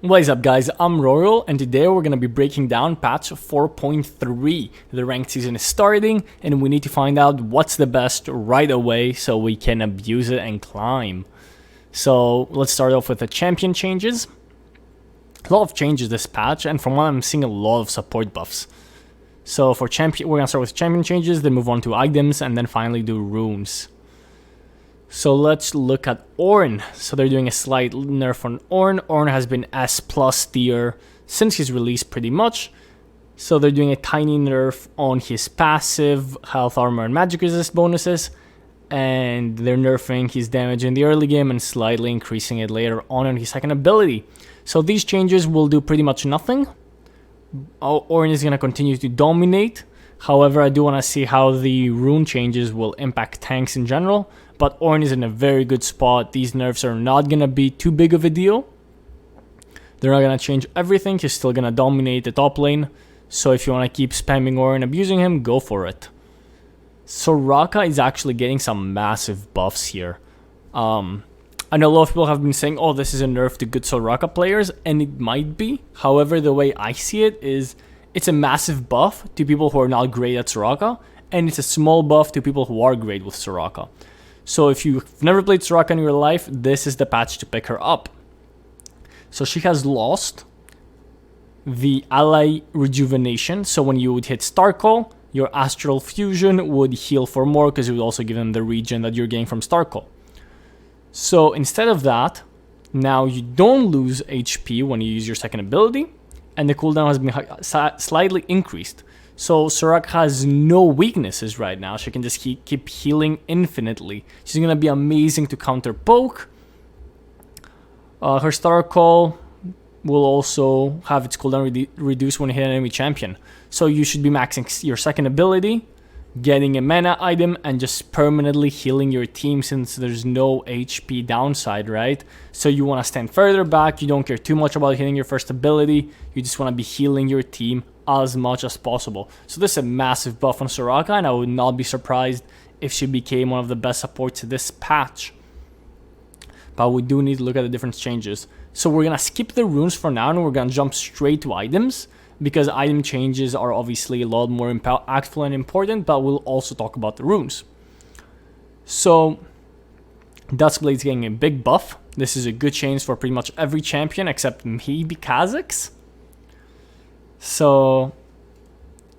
What is up guys, I'm Royal and today we're going to be breaking down patch 4.3. The ranked season is starting and we need to find out what's the best right away so we can abuse it and climb. So let's start off with the champion changes. A lot of changes this patch, and from what I'm seeing, a lot of support buffs. So for champion, we're going to start with champion changes, then move on to items, and then finally do runes. So let's look at Ornn. So they're doing a slight nerf on Ornn. Ornn has been S+ tier since his release pretty much. So they're doing a tiny nerf on his passive, health, armor, and magic resist bonuses. And they're nerfing his damage in the early game and slightly increasing it later on his second ability. So these changes will do pretty much nothing. Ornn is going to continue to dominate. However, I do want to see how the rune changes will impact tanks in general. But Ornn is in a very good spot. These nerfs are not going to be too big of a deal. They're not going to change everything. He's still going to dominate the top lane. So if you want to keep spamming Ornn, abusing him, go for it. Soraka is actually getting some massive buffs here. I know a lot of people have been saying, oh, this is a nerf to good Soraka players, and it might be. However, the way I see it is it's a massive buff to people who are not great at Soraka, and it's a small buff to people who are great with Soraka. So if you've never played Soraka in your life, this is the patch to pick her up. So she has lost the ally rejuvenation. So when you would hit Starcall, your Astral Fusion would heal for more because it would also give them the regen that you're getting from Starcall. So instead of that, now you don't lose HP when you use your second ability, and the cooldown has been slightly increased. So Soraka has no weaknesses right now. She can just keep healing infinitely. She's going to be amazing to counter poke. Her Star Call will also have its cooldown reduced when you hit an enemy champion. So you should be maxing your second ability, getting a mana item, and just permanently healing your team since there's no HP downside, right? So you want to stand further back. You don't care too much about hitting your first ability. You just want to be healing your team as much as possible. So this is a massive buff on Soraka, and I would not be surprised if she became one of the best supports this patch. But we do need to look at the different changes. So we're going to skip the runes for now, and we're going to jump straight to items, because item changes are obviously a lot more impactful and important, but we'll also talk about the runes. So Duskblade's getting a big buff. This is a good change for pretty much every champion except maybe Kha'Zix. So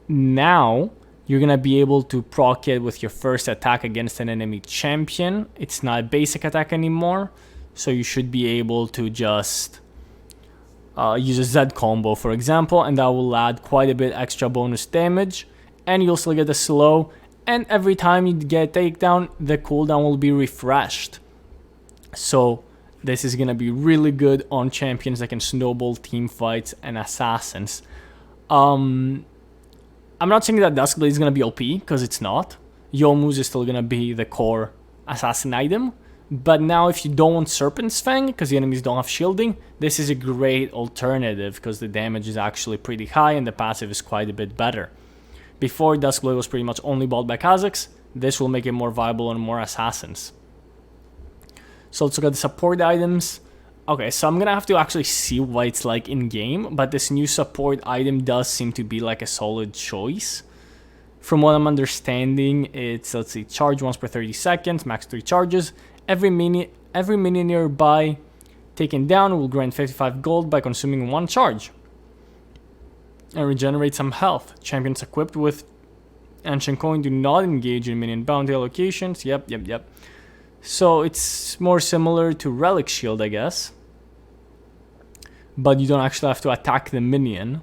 now you're going to be able to proc it with your first attack against an enemy champion. It's not a basic attack anymore, so you should be able to just use a Z combo, for example, and that will add quite a bit extra bonus damage, and you'll still get a slow, and every time you get a takedown, the cooldown will be refreshed. So this is going to be really good on champions that can snowball team fights and assassins. I'm not saying that Duskblade is going to be OP, because it's not. Youmuu's is still going to be the core assassin item. But now if you don't want Serpent's Fang, because the enemies don't have shielding, this is a great alternative, because the damage is actually pretty high and the passive is quite a bit better. Before, Duskblade was pretty much only bought by Kha'Zix. This will make it more viable on more assassins. So let's look at the support items. Okay, so I'm going to have to actually see what it's like in-game, but this new support item does seem to be like a solid choice. From what I'm understanding, it's, let's see, charge once per 30 seconds, max 3 charges. Every minion nearby taken down will grant 55 gold by consuming 1 charge. And regenerate some health. Champions equipped with Ancient Coin do not engage in minion bounty allocations. Yep. So it's more similar to Relic Shield, I guess. But you don't actually have to attack the minion.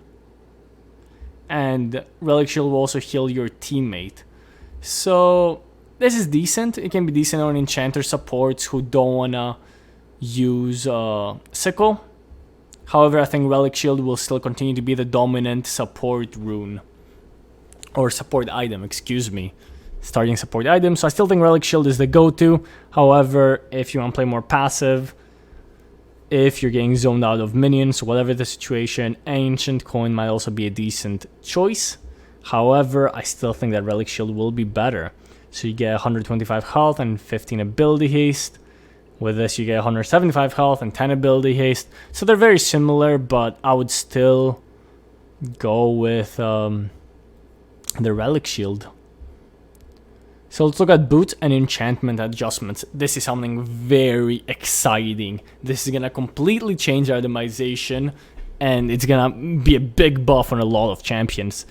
And Relic Shield will also heal your teammate. So this is decent. It can be decent on enchanter supports who don't want to use Sickle. However, I think Relic Shield will still continue to be the dominant support rune. Or support item, excuse me. Starting support item. So I still think Relic Shield is the go-to. However, if you want to play more passive, if you're getting zoned out of minions, whatever the situation, Ancient Coin might also be a decent choice. However, I still think that Relic Shield will be better. So you get 125 health and 15 ability haste. With this, you get 175 health and 10 ability haste. So they're very similar, but I would still go with the Relic Shield. So let's look at boots and enchantment adjustments. This is something very exciting. This is going to completely change itemization, and it's going to be a big buff on a lot of champions.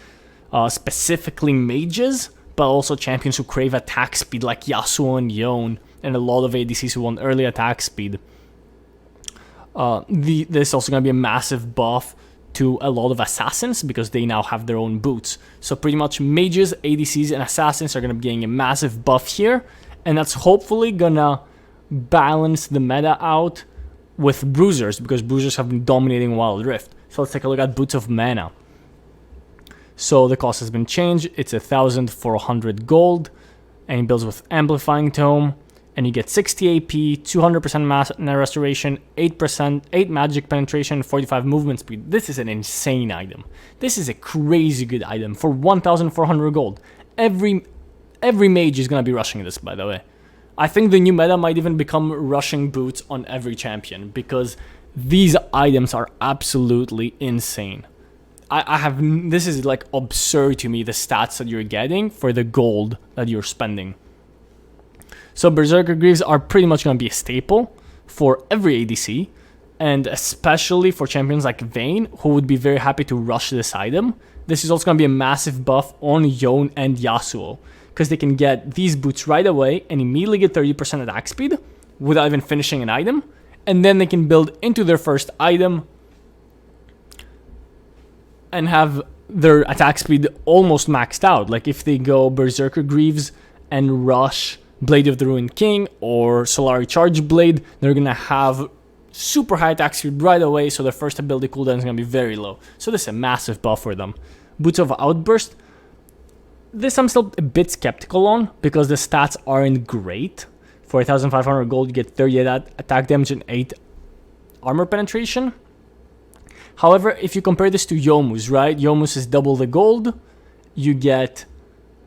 Specifically mages, but also champions who crave attack speed like Yasuo and Yone, and a lot of ADCs who want early attack speed. This is also going to be a massive buff to a lot of assassins because they now have their own boots. So pretty much mages, ADCs, and assassins are going to be getting a massive buff here, and that's hopefully going to balance the meta out with bruisers, because bruisers have been dominating Wild Rift. So let's take a look at Boots of Mana. So the cost has been changed. It's 1,400 gold, and it builds with Amplifying Tome, and you get 60 AP, 200% mana restoration, 8 magic penetration, 45 movement speed. This is an insane item. This is a crazy good item for 1,400 gold. Every mage is going to be rushing this, by the way. I think the new meta might even become rushing boots on every champion, because these items are absolutely insane. This is like absurd to me, the stats that you're getting for the gold that you're spending. So Berserker Greaves are pretty much going to be a staple for every ADC, and especially for champions like Vayne, who would be very happy to rush this item. This is also going to be a massive buff on Yone and Yasuo, because they can get these boots right away and immediately get 30% attack speed without even finishing an item, and then they can build into their first item and have their attack speed almost maxed out. Like if they go Berserker Greaves and rush Blade of the Ruined King or Solari Charge Blade, they're going to have super high attack speed right away, so their first ability cooldown is going to be very low. So this is a massive buff for them. Boots of Outburst. This I'm still a bit skeptical on, because the stats aren't great. For 1,500 gold, you get 38 attack damage and 8 armor penetration. However, if you compare this to Youmuu's, right? Youmuu's is double the gold. You get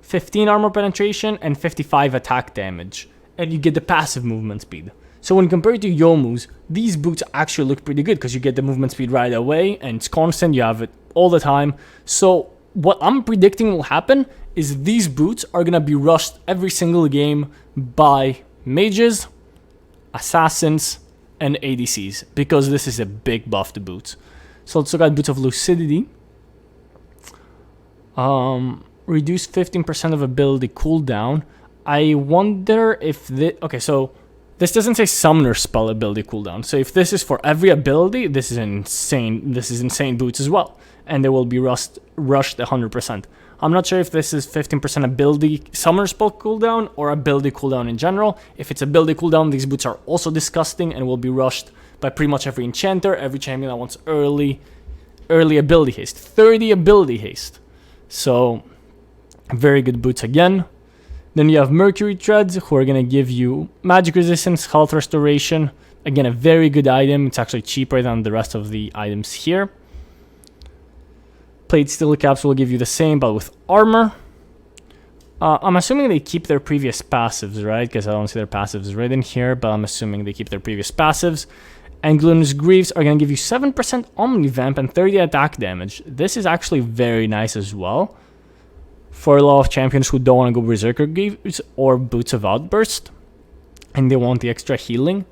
15 armor penetration and 55 attack damage, and you get the passive movement speed. So when compared to Youmuu's, these boots actually look pretty good, because you get the movement speed right away, and it's constant, you have it all the time. So what I'm predicting will happen is these boots are going to be rushed every single game by mages, assassins, and ADCs, because this is a big buff to boots. So let's look at Boots of Lucidity. Reduce 15% of ability cooldown. I wonder if this... Okay, so this doesn't say summoner spell ability cooldown. So if this is for every ability, this is insane. This is insane boots as well. And they will be rushed 100%. I'm not sure if this is 15% ability summoner spell cooldown or ability cooldown in general. If it's ability cooldown, these boots are also disgusting and will be rushed by pretty much every enchanter, every champion that wants early ability haste. 30 ability haste. So very good boots again. Then you have Mercury Treads, who are going to give you magic resistance, health restoration. Again, a very good item. It's actually cheaper than the rest of the items here. Plate Steel Caps will give you the same, but with armor. I'm assuming they keep their previous passives, right? Because I don't see their passives written here, but I'm assuming they keep their previous passives. And Glutinous Greaves are going to give you 7% Omnivamp and 30 attack damage. This is actually very nice as well for a lot of champions who don't want to go Berserker Greaves or Boots of Outburst, and they want the extra healing,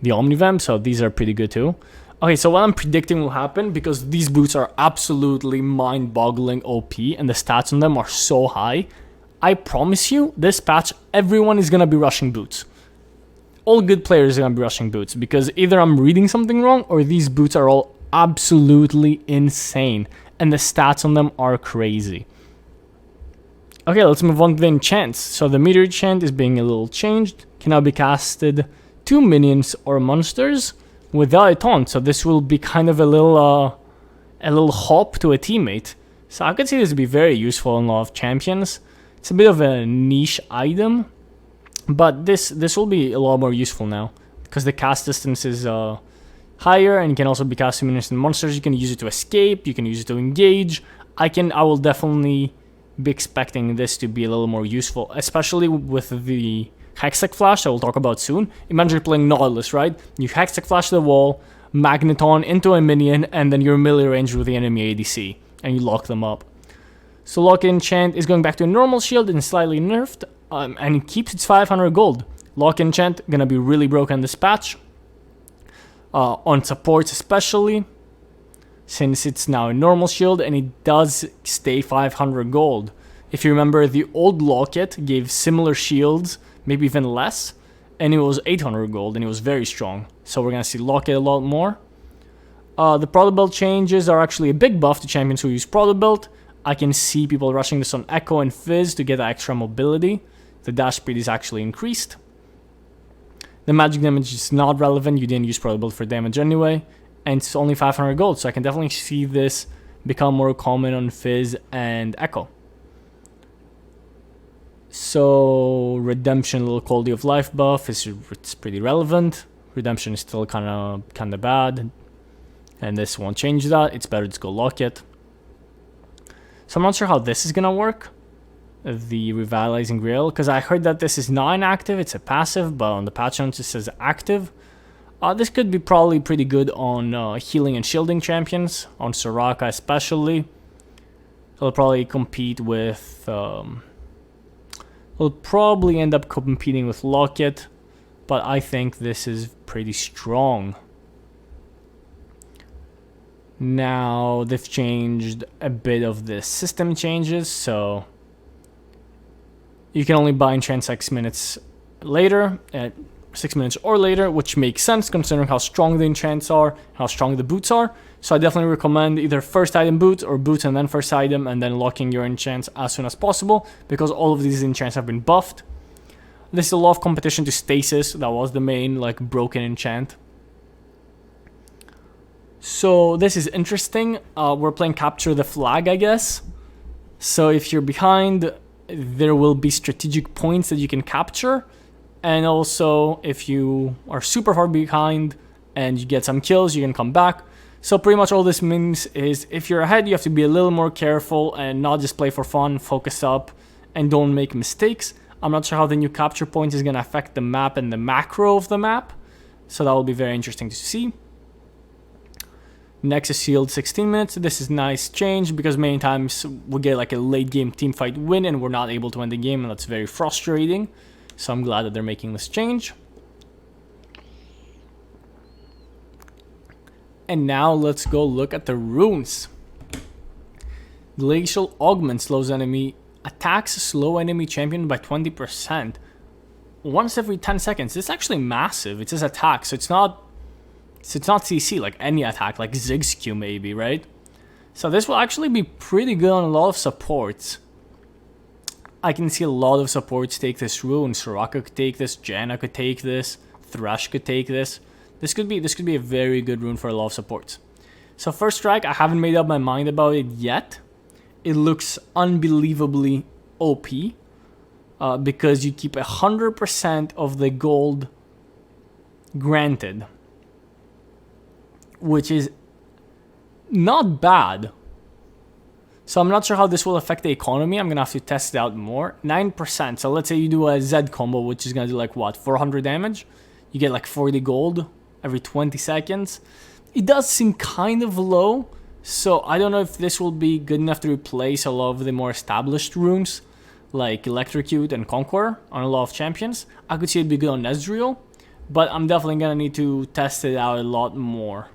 the Omnivamp, so these are pretty good too. Okay, so what I'm predicting will happen, because these boots are absolutely mind-boggling OP, and the stats on them are so high, I promise you, this patch, everyone is going to be rushing boots. All good players are going to be rushing boots, because either I'm reading something wrong, or these boots are all absolutely insane, and the stats on them are crazy. Okay, let's move on to the enchants. So the meteor enchant is being a little changed. Can now be casted to minions or monsters without a taunt. So this will be kind of a little hop to a teammate. So I could see this would be very useful in a lot of champions. It's a bit of a niche item, but this will be a lot more useful now, because the cast distance is higher, and you can also be casting minions and monsters. You can use it to escape. You can use it to engage. I will definitely be expecting this to be a little more useful, especially with the Hextech Flash, that we'll talk about soon. Imagine you're playing Nautilus, right? You Hextech Flash the wall, Magneton into a minion, and then you're melee range with the enemy ADC, and you lock them up. So Lock Enchant is going back to a normal shield and slightly nerfed, and it keeps its 500 gold. Lock Enchant, gonna be really broken this patch. On supports especially, since it's now a normal shield, and it does stay 500 gold. If you remember, the old Locket gave similar shields, maybe even less, and it was 800 gold, and it was very strong. So we're gonna see Locket a lot more. The Proto Belt changes are actually a big buff to champions who use Proto Belt. I can see people rushing this on Echo and Fizz to get that extra mobility. The dash speed is actually increased. The magic damage is not relevant, you didn't use Proto Belt for damage anyway. And it's only 500 gold, so I can definitely see this become more common on Fizz and Echo. So Redemption, little quality of life buff, it's pretty relevant. Redemption is still kind of bad, and this won't change that. It's better to go Locket. So I'm not sure how this is gonna work, the Revitalizing Grail, because I heard that this is not inactive, it's a passive, but on the patch notes it says active. This could be probably pretty good on healing and shielding champions, on Soraka especially. It'll probably compete with... it'll probably end up competing with Locket, but I think this is pretty strong. Now, they've changed a bit of the system changes, so... You can only buy enchant 6 minutes later, 6 minutes or later, which makes sense considering how strong the enchants are, how strong the boots are. So I definitely recommend either first item boots or boots and then first item and then locking your enchants as soon as possible, because all of these enchants have been buffed. This is a lot of competition to Stasis, that was the main like broken enchant. So this is interesting. We're playing Capture the Flag, I guess. So if you're behind, there will be strategic points that you can capture. And also, if you are super far behind and you get some kills, you can come back. So pretty much all this means is if you're ahead, you have to be a little more careful and not just play for fun, focus up, and don't make mistakes. I'm not sure how the new capture point is going to affect the map and the macro of the map. So that will be very interesting to see. Next is Shield 16 minutes. This is nice change because many times we get like a late game team fight win and we're not able to win the game, and that's very frustrating. So I'm glad that they're making this change. And now let's go look at the runes. Glacial Augment slows enemy attacks, slow enemy champion by 20%. Once every 10 seconds. This is actually massive. It says attack, so it's not CC like any attack, like Ziggs maybe, right? So this will actually be pretty good on a lot of supports. I can see a lot of supports take this rune. Soraka could take this, Janna could take this, Thresh could take this. This could be a very good rune for a lot of supports. So first strike, I haven't made up my mind about it yet. It looks unbelievably OP because you keep 100% of the gold granted, which is not bad. So I'm not sure how this will affect the economy. I'm gonna have to test it out more. 9%. So let's say you do a Z combo, which is gonna do like what, 400 damage? You get like 40 gold every 20 seconds. It does seem kind of low. So I don't know if this will be good enough to replace a lot of the more established runes like Electrocute and Conqueror on a lot of champions. I could see it be good on Ezreal, but I'm definitely gonna need to test it out a lot more.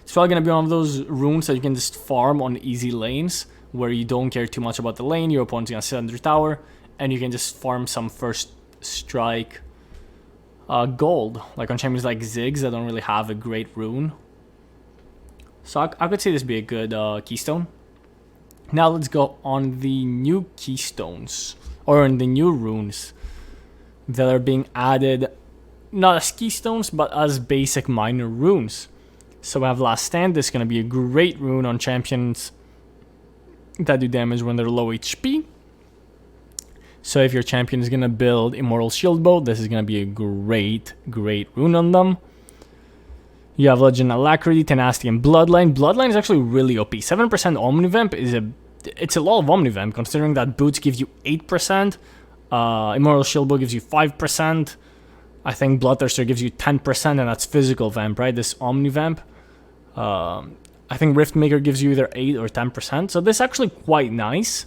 It's probably going to be one of those runes that you can just farm on easy lanes where you don't care too much about the lane, your opponent's going to sit under tower, and you can just farm some first strike gold. Like on champions like Ziggs that don't really have a great rune. So I could say this be a good keystone. Now let's go on the new keystones, or on the new runes that are being added, not as keystones, but as basic minor runes. So we have Last Stand. This is going to be a great rune on champions that do damage when they're low HP. So if your champion is going to build Immortal Shield Bow, this is going to be a great rune on them. You have Legend Alacrity, Tenacity, and Bloodline. Bloodline is actually really OP. 7% Omnivamp is it's a lot of Omnivamp considering that boots give you 8%. Immortal Shield Bow gives you 5%. I think Bloodthirster gives you 10%, and that's physical vamp, right? This Omni Vamp. I think Riftmaker gives you either 8 or 10%. So this is actually quite nice.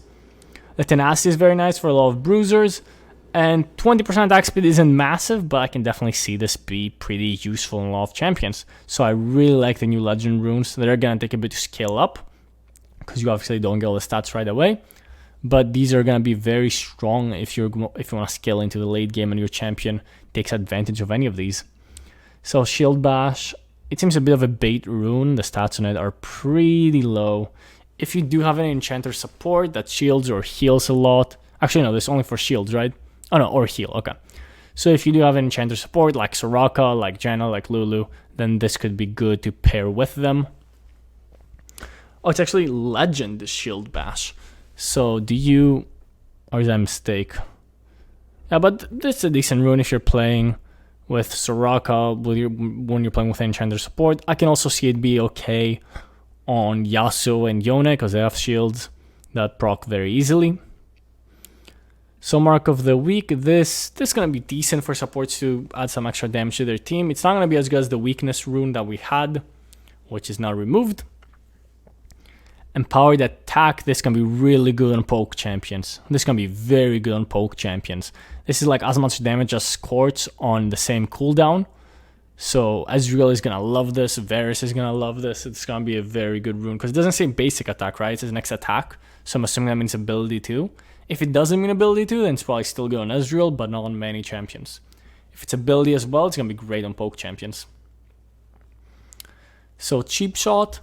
The Tenacity is very nice for a lot of bruisers. And 20% attack speed isn't massive, but I can definitely see this be pretty useful in a lot of champions. So I really like the new Legend runes. They're going to take a bit to scale up, because you obviously don't get all the stats right away. But these are going to be very strong if you want to scale into the late game and your champion takes advantage of any of these. So Shield Bash, it seems a bit of a bait rune. The stats on it are pretty low. If you do have an enchanter support that shields or heals a lot, actually no, this is only for shields, right? Oh no, or heal, okay. So if you do have an enchanter support like Soraka, like Janna, like Lulu, then this could be good to pair with them. Oh, it's actually Legend Shield Bash. So do you, or is that a mistake? Yeah, but this is a decent rune if you're playing with Soraka, when you're playing with enchanter support. I can also see it be okay on Yasuo and Yone, because they have shields that proc very easily. So Mark of the Week, this is going to be decent for supports to add some extra damage to their team. It's not going to be as good as the weakness rune that we had, which is now removed. Empowered Attack, this can be really good on poke champions. This can be very good on poke champions. This is like as much damage as Scorch on the same cooldown. So Ezreal is going to love this, Varus is going to love this. It's going to be a very good rune, because it doesn't say basic attack, right? It says next attack. So I'm assuming that means ability too. If it doesn't mean ability too, then it's probably still good on Ezreal, but not on many champions. If it's ability as well, it's going to be great on poke champions. So Cheap Shot,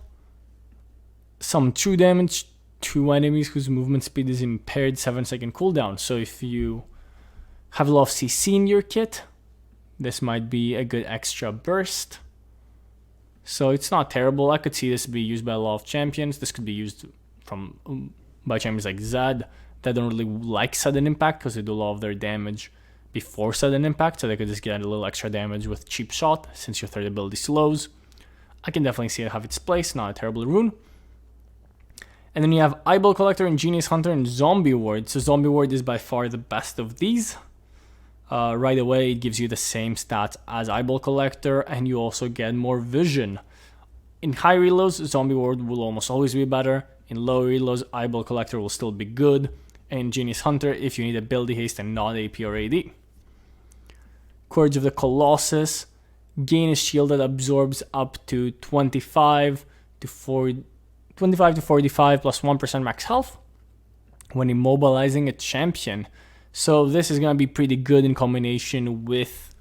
some true damage to enemies whose movement speed is impaired, 7-second cooldown. So if you have a lot of CC in your kit, this might be a good extra burst. So it's not terrible. I could see this be used by a lot of champions. This could be used by champions like Zed that don't really like sudden impact, because they do a lot of their damage before sudden impact. So they could just get a little extra damage with Cheap Shot since your third ability slows. I can definitely see it have its place. Not a terrible rune. And then you have Eyeball Collector, Ingenious Hunter, and Zombie Ward. So Zombie Ward is by far the best of these. Right away, it gives you the same stats as Eyeball Collector, and you also get more vision. In high reloads, Zombie Ward will almost always be better. In low reloads, Eyeball Collector will still be good. And Ingenious Hunter if you need ability haste and not AP or AD. Courage of the Colossus. Gain a shield that absorbs up to 25 to 45 plus 1% max health when immobilizing a champion. So this is going to be pretty good in combination with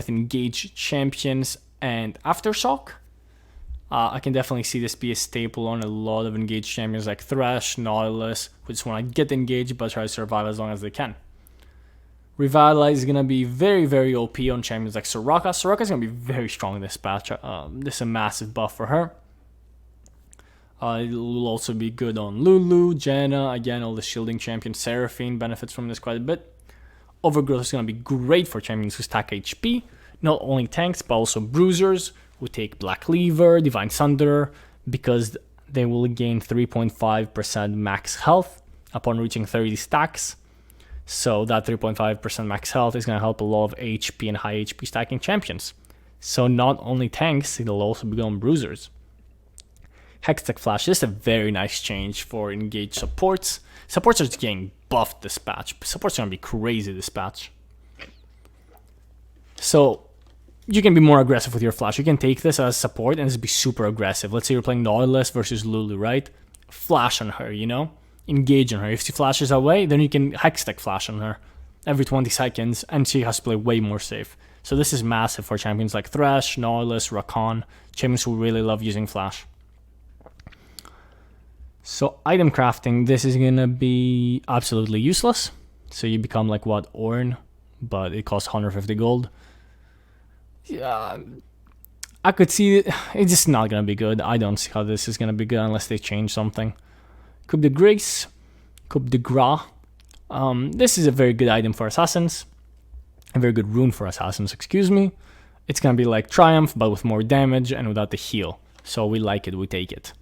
engaged champions and Aftershock. I can definitely see this be a staple on a lot of engaged champions like Thresh, Nautilus, who just want to get engaged but try to survive as long as they can. Revitalize is going to be very, very OP on champions like Soraka. Soraka is going to be very strong in this patch. This is a massive buff for her. It will also be good on Lulu, Janna, again, all the shielding champions. Seraphine benefits from this quite a bit. Overgrowth is going to be great for champions who stack HP. Not only tanks, but also bruisers who take Black Cleaver, Divine Sunder, because they will gain 3.5% max health upon reaching 30 stacks. So that 3.5% max health is going to help a lot of HP and high HP stacking champions. So not only tanks, it'll also be good on bruisers. Hextech Flash, this is a very nice change for engaged supports. Supports are just getting buffed this patch. Supports are going to be crazy this patch. So you can be more aggressive with your Flash. You can take this as support and just be super aggressive. Let's say you're playing Nautilus versus Lulu, right? Flash on her, you know? Engage on her. If she flashes away, then you can Hextech Flash on her every 20 seconds, and she has to play way more safe. So this is massive for champions like Thresh, Nautilus, Rakan, champions who really love using Flash. So item crafting, this is going to be absolutely useless. So you become like what, Ornn, but it costs 150 gold. Yeah, I could see it. It's just not going to be good. I don't see how this is going to be good unless they change something. Coupe de Grace, Coupe de Gras. This is a very good item for assassins. A very good rune for assassins, excuse me. It's going to be like Triumph, but with more damage and without the heal. So we like it, we take it.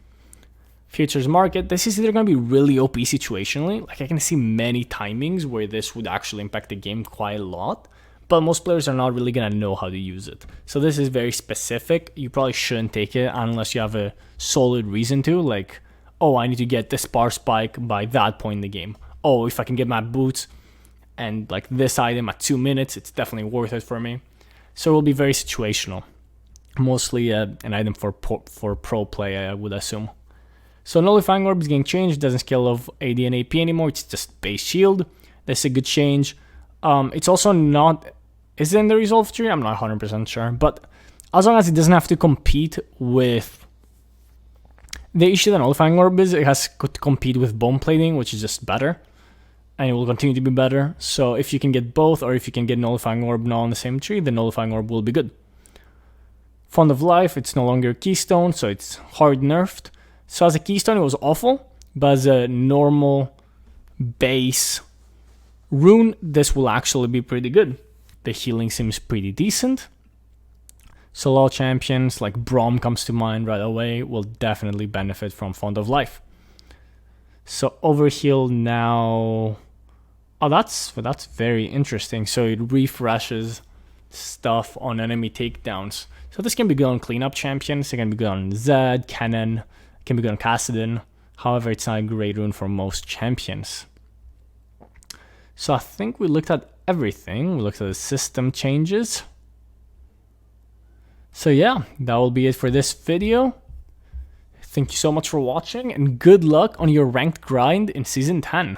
Futures market, this is either going to be really OP situationally, like I can see many timings where this would actually impact the game quite a lot, but most players are not really going to know how to use it. So this is very specific. You probably shouldn't take it unless you have a solid reason to, like, oh, I need to get this bar spike by that point in the game. Oh, if I can get my boots and like this item at 2 minutes, it's definitely worth it for me. So it will be very situational. Mostly an item for pro play, I would assume. So Nullifying Orb is getting changed. Doesn't scale of AD and AP anymore. It's just base shield. That's a good change. It's also not... Is it in the resolve tree? I'm not 100% sure. But as long as it doesn't have to compete with... The issue that Nullifying Orb is, it has to compete with Bone Plating, which is just better. And it will continue to be better. So if you can get both, or if you can get Nullifying Orb now on the same tree, then Nullifying Orb will be good. Font of Life, it's no longer a keystone, so it's hard nerfed. So as a keystone, it was awful, but as a normal base rune, this will actually be pretty good. The healing seems pretty decent. So a lot of champions, like Braum comes to mind right away, will definitely benefit from Font of Life. So overheal now... Oh, that's very interesting. So it refreshes stuff on enemy takedowns. So this can be good on cleanup champions, it can be good on Zed, Cannon, can be good on Kassadin. However, it's not a great rune for most champions. So I think we looked at everything. We looked at the system changes. So yeah, that will be it for this video. Thank you so much for watching, and good luck on your ranked grind in Season 10.